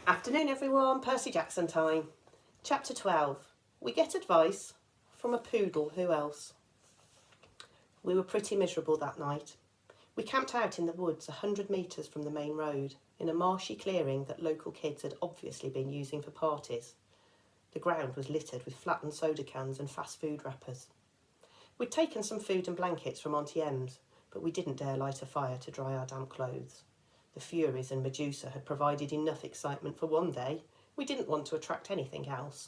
Afternoon everyone, Percy Jackson time. Chapter 12. We get advice from a poodle, who else? We were pretty miserable that night. We camped out in the woods 100 metres from the main road, in a marshy clearing that local kids had obviously been using for parties. The ground was littered with flattened soda cans and fast food wrappers. We'd taken some food and blankets from Auntie Em's, but we didn't dare light a fire to dry our damp clothes. The Furies and Medusa had provided enough excitement for one day. We didn't want to attract anything else.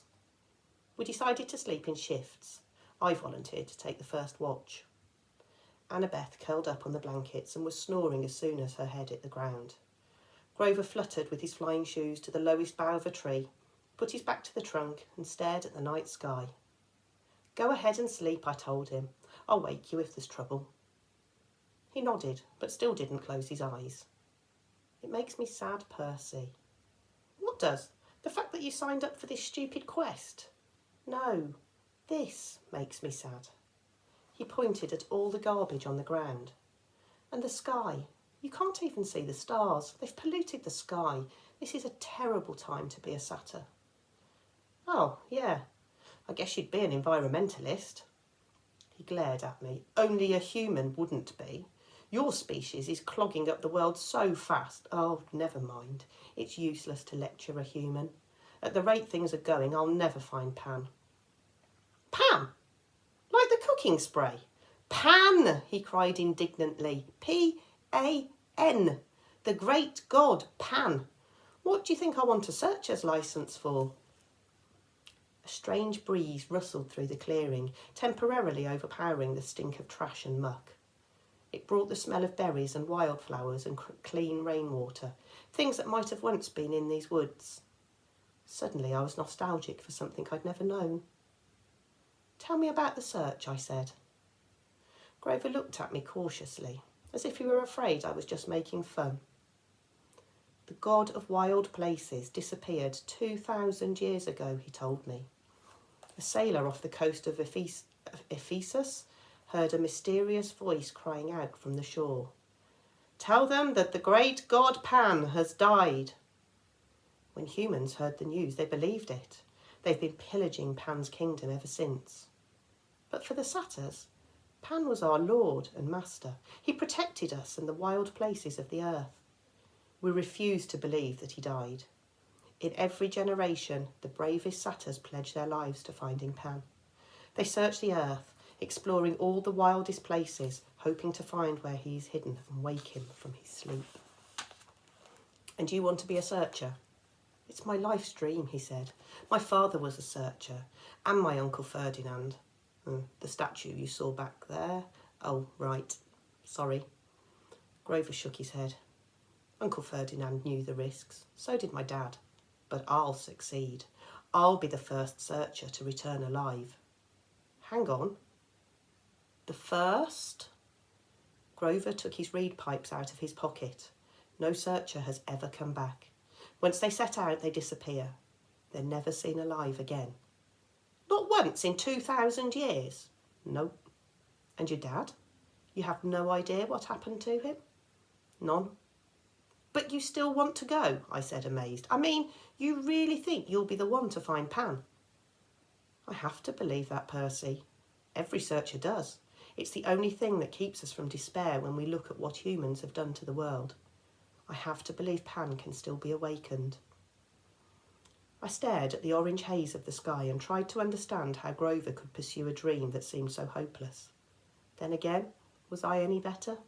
We decided to sleep in shifts. I volunteered to take the first watch. Annabeth curled up on the blankets and was snoring as soon as her head hit the ground. Grover fluttered with his flying shoes to the lowest bough of a tree, put his back to the trunk and stared at the night sky. "Go ahead and sleep," I told him. "I'll wake you if there's trouble." He nodded, but still didn't close his eyes. "It makes me sad, Percy." "What does? The fact that you signed up for this stupid quest?" "No, this makes me sad." He pointed at all the garbage on the ground. "And the sky. You can't even see the stars. They've polluted the sky. This is a terrible time to be a satyr." "Oh, yeah. I guess you'd be an environmentalist." He glared at me. "Only a human wouldn't be. Your species is clogging up the world so fast." "Oh, never mind. It's useless to lecture a human. At the rate things are going, I'll never find Pan." "Pan? Like the cooking spray?" "Pan!" he cried indignantly. P-A-N. The great god, Pan. What do you think I want a searcher's licence for?" A strange breeze rustled through the clearing, temporarily overpowering the stink of trash and muck. It brought the smell of berries and wildflowers and clean rainwater, things that might have once been in these woods. Suddenly I was nostalgic for something I'd never known. "Tell me about the search," I said. Grover looked at me cautiously, as if he were afraid I was just making fun. "The god of wild places disappeared 2,000 years ago," he told me. A sailor off the coast of Ephesus heard a mysterious voice crying out from the shore. "Tell them that the great god Pan has died." When humans heard the news, they believed it. They've been pillaging Pan's kingdom ever since. But for the satyrs, Pan was our lord and master. He protected us and the wild places of the earth. We refused to believe that he died. In every generation, the bravest satyrs pledged their lives to finding Pan. They search the earth, exploring all the wildest places, hoping to find where he is hidden and wake him from his sleep. "And you want to be a searcher?" "It's my life's dream," he said. "My father was a searcher, and my Uncle Ferdinand." The statue you saw back there?" "Oh, right. Sorry." Grover shook his head. "Uncle Ferdinand knew the risks. So did my dad. But I'll succeed. I'll be the first searcher to return alive." "Hang on. The first?" Grover took his reed pipes out of his pocket. "No searcher has ever come back. Once they set out, they disappear. They're never seen alive again." "Not once in 2,000 years?" "Nope." "And your dad? You have no idea what happened to him?" "None." "But you still want to go?" I said, amazed. "I mean, you really think you'll be the one to find Pan?" "I have to believe that, Percy. Every searcher does. It's the only thing that keeps us from despair when we look at what humans have done to the world. I have to believe Pan can still be awakened." I stared at the orange haze of the sky and tried to understand how Grover could pursue a dream that seemed so hopeless. Then again, was I any better?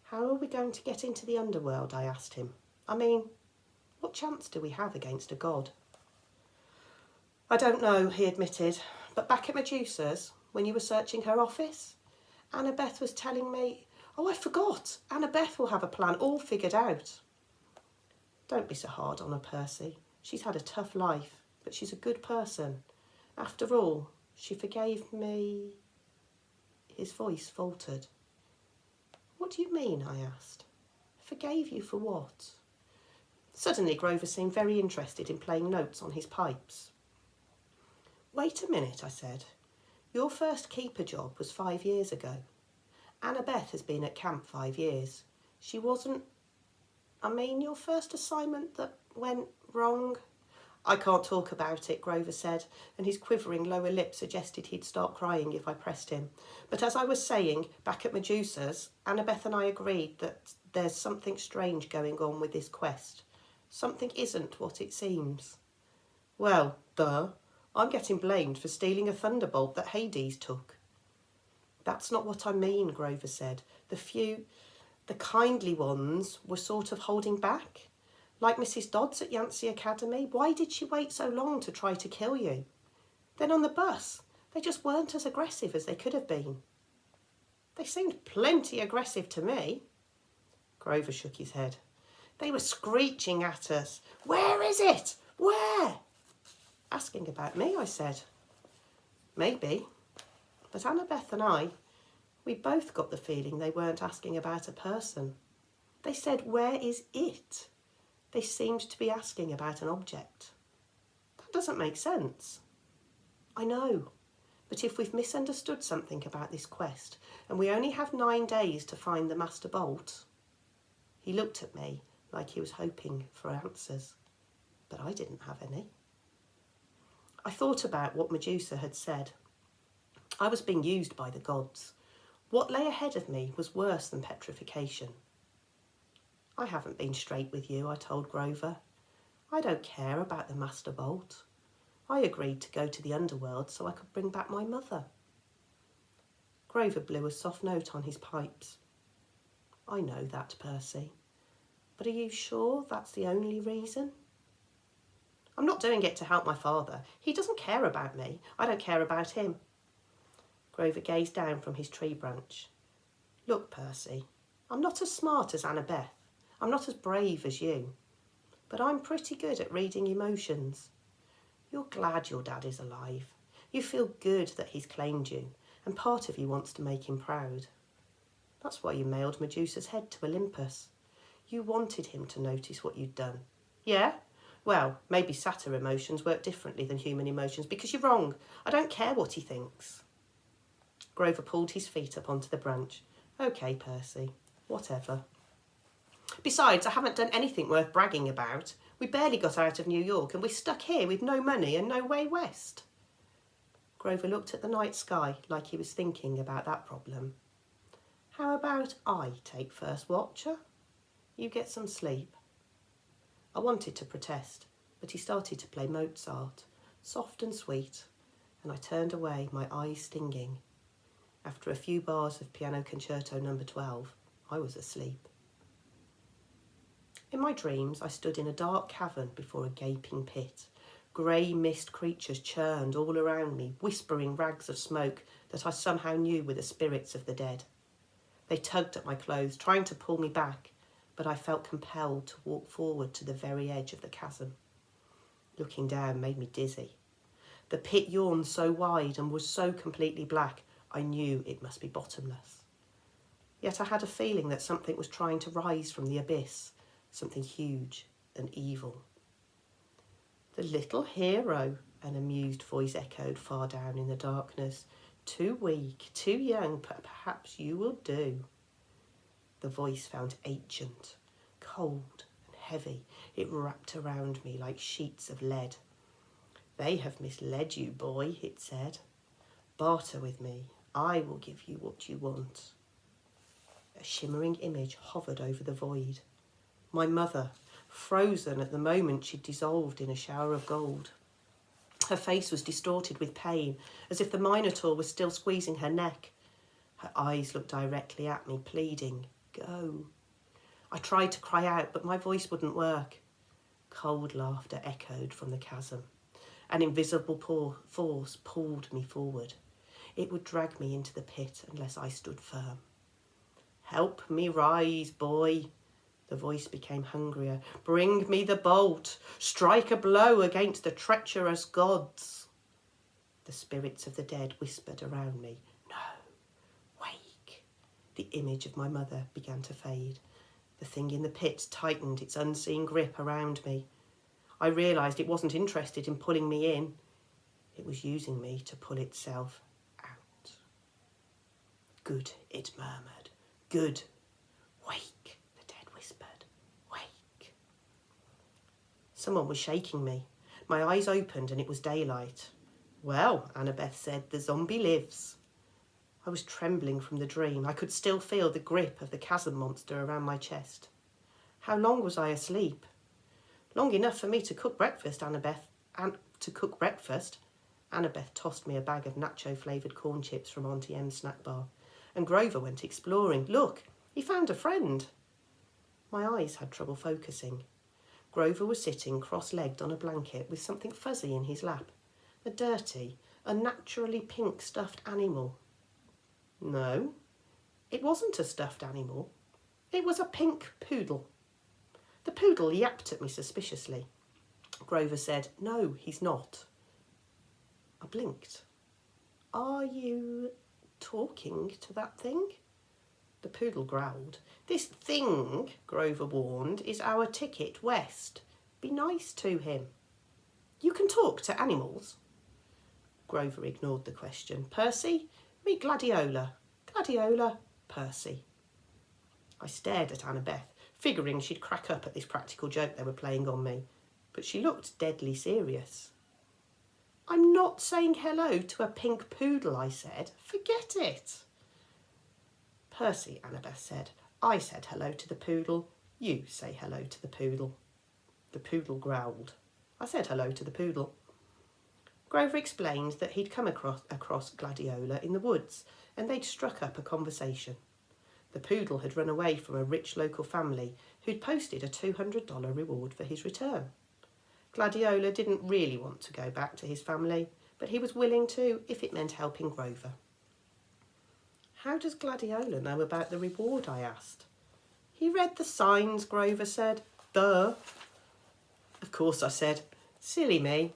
"How are we going to get into the underworld?" I asked him. "I mean, what chance do we have against a god?" "I don't know," he admitted, "but back at Medusa's, when you were searching her office, Annabeth was telling me—" "Oh, I forgot. Annabeth will have a plan all figured out." "Don't be so hard on her, Percy. She's had a tough life, but she's a good person. After all, she forgave me." His voice faltered. "What do you mean?" I asked. "Forgave you for what?" Suddenly Grover seemed very interested in playing notes on his pipes. "Wait a minute," I said. "Your first keeper job was 5 years ago. Annabeth has been at camp 5 years. She wasn't I mean, your first assignment that went wrong. I can't talk about it, Grover said, and his quivering lower lip suggested he'd start crying if I pressed him. But as I was saying, back at Medusa's, Annabeth and I agreed that there's something strange going on with this quest. Something isn't what it seems. Well, duh. I'm getting blamed for stealing a thunderbolt that Hades took. That's not what I mean, Grover said. The kindly ones were sort of holding back. Like Mrs. Dodds at Yancey Academy. Why did she wait so long to try to kill you? Then on the bus, they just weren't as aggressive as they could have been. They seemed plenty aggressive to me. Grover shook his head. They were screeching at us. Where is it? Where? Asking about me, I said. Maybe. But Annabeth and I, we both got the feeling they weren't asking about a person. They said, where is it? They seemed to be asking about an object. That doesn't make sense. I know, but if we've misunderstood something about this quest and we only have 9 days to find the Master Bolt. He looked at me like he was hoping for answers, but I didn't have any. I thought about what Medusa had said. I was being used by the gods. What lay ahead of me was worse than petrification. I haven't been straight with you, I told Grover. I don't care about the Master Bolt. I agreed to go to the underworld so I could bring back my mother. Grover blew a soft note on his pipes. I know that, Percy. But are you sure that's the only reason? I'm not doing it to help my father. He doesn't care about me. I don't care about him. Grover gazed down from his tree branch. Look, Percy, I'm not as smart as Annabeth. I'm not as brave as you, but I'm pretty good at reading emotions. You're glad your dad is alive. You feel good that he's claimed you, and part of you wants to make him proud. That's why you mailed Medusa's head to Olympus. You wanted him to notice what you'd done. Yeah? Well, maybe satyr emotions work differently than human emotions, because you're wrong. I don't care what he thinks. Grover pulled his feet up onto the branch. Okay, Percy, whatever. Besides, I haven't done anything worth bragging about. We barely got out of New York and we're stuck here with no money and no way west. Grover looked at the night sky like he was thinking about that problem. How about I take first watcher? You get some sleep. I wanted to protest, but he started to play Mozart, soft and sweet, and I turned away, my eyes stinging. After a few bars of Piano Concerto No. 12, I was asleep. In my dreams, I stood in a dark cavern before a gaping pit. Grey mist creatures churned all around me, whispering rags of smoke that I somehow knew were the spirits of the dead. They tugged at my clothes, trying to pull me back, but I felt compelled to walk forward to the very edge of the chasm. Looking down made me dizzy. The pit yawned so wide and was so completely black, I knew it must be bottomless. Yet I had a feeling that something was trying to rise from the abyss, something huge and evil. The little hero, an amused voice echoed far down in the darkness. Too weak, too young, but perhaps you will do. The voice found ancient, cold and heavy. It wrapped around me like sheets of lead. They have misled you, boy, it said. Barter with me. I will give you what you want. A shimmering image hovered over the void. My mother, frozen at the moment she'd dissolved in a shower of gold. Her face was distorted with pain, as if the Minotaur was still squeezing her neck. Her eyes looked directly at me, pleading, go. I tried to cry out, but my voice wouldn't work. Cold laughter echoed from the chasm. An invisible force pulled me forward. It would drag me into the pit unless I stood firm. Help me rise, boy. The voice became hungrier. Bring me the bolt. Strike a blow against the treacherous gods. The spirits of the dead whispered around me. No, wake. The image of my mother began to fade. The thing in the pit tightened its unseen grip around me. I realised it wasn't interested in pulling me in. It was using me to pull itself out. Good, it murmured. Good. Wake, the dead whispered. Wake. Someone was shaking me. My eyes opened and it was daylight. Well, Annabeth said, the zombie lives. I was trembling from the dream. I could still feel the grip of the chasm monster around my chest. How long was I asleep? Long enough for me to cook breakfast, Annabeth. Annabeth tossed me a bag of nacho-flavoured corn chips from Auntie M's snack bar, and Grover went exploring. Look, he found a friend. My eyes had trouble focusing. Grover was sitting cross-legged on a blanket with something fuzzy in his lap. A dirty, unnaturally pink stuffed animal. No, it wasn't a stuffed animal. It was a pink poodle. The poodle yapped at me suspiciously. Grover said, "No, he's not." I blinked. "Are you talking to that thing?" The poodle growled. "This thing," Grover warned, "is our ticket west. Be nice to him." "You can talk to animals?" Grover ignored the question. "Percy, meet Gladiola. Gladiola, Percy." I stared at Annabeth, figuring she'd crack up at this practical joke they were playing on me, but she looked deadly serious. "I'm not saying hello to a pink poodle," I said. "Forget it." "Percy," Annabeth said, "I said hello to the poodle. You say hello to the poodle." The poodle growled. I said hello to the poodle. Grover explained that he'd come across Gladiola in the woods and they'd struck up a conversation. The poodle had run away from a rich local family who'd posted a $200 reward for his return. Gladiola didn't really want to go back to his family, but he was willing to if it meant helping Grover. "How does Gladiola know about the reward?" I asked. "He read the signs," Grover said. "Duh." "Of course," I said. "Silly me."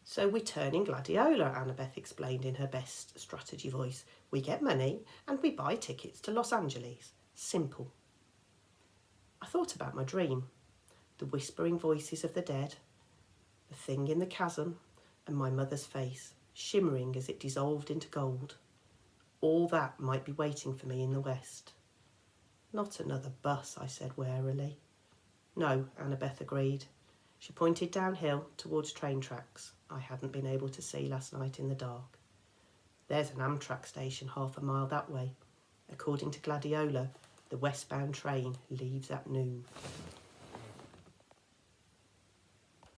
"So we turn in Gladiola," Annabeth explained in her best strategy voice. "We get money and we buy tickets to Los Angeles. Simple." I thought about my dream, the whispering voices of the dead, the thing in the chasm, and my mother's face, shimmering as it dissolved into gold. All that might be waiting for me in the West. "Not another bus," I said warily. "No," Annabeth agreed. She pointed downhill towards train tracks I hadn't been able to see last night in the dark. "There's an Amtrak station half a mile that way. According to Gladiola, the westbound train leaves at noon."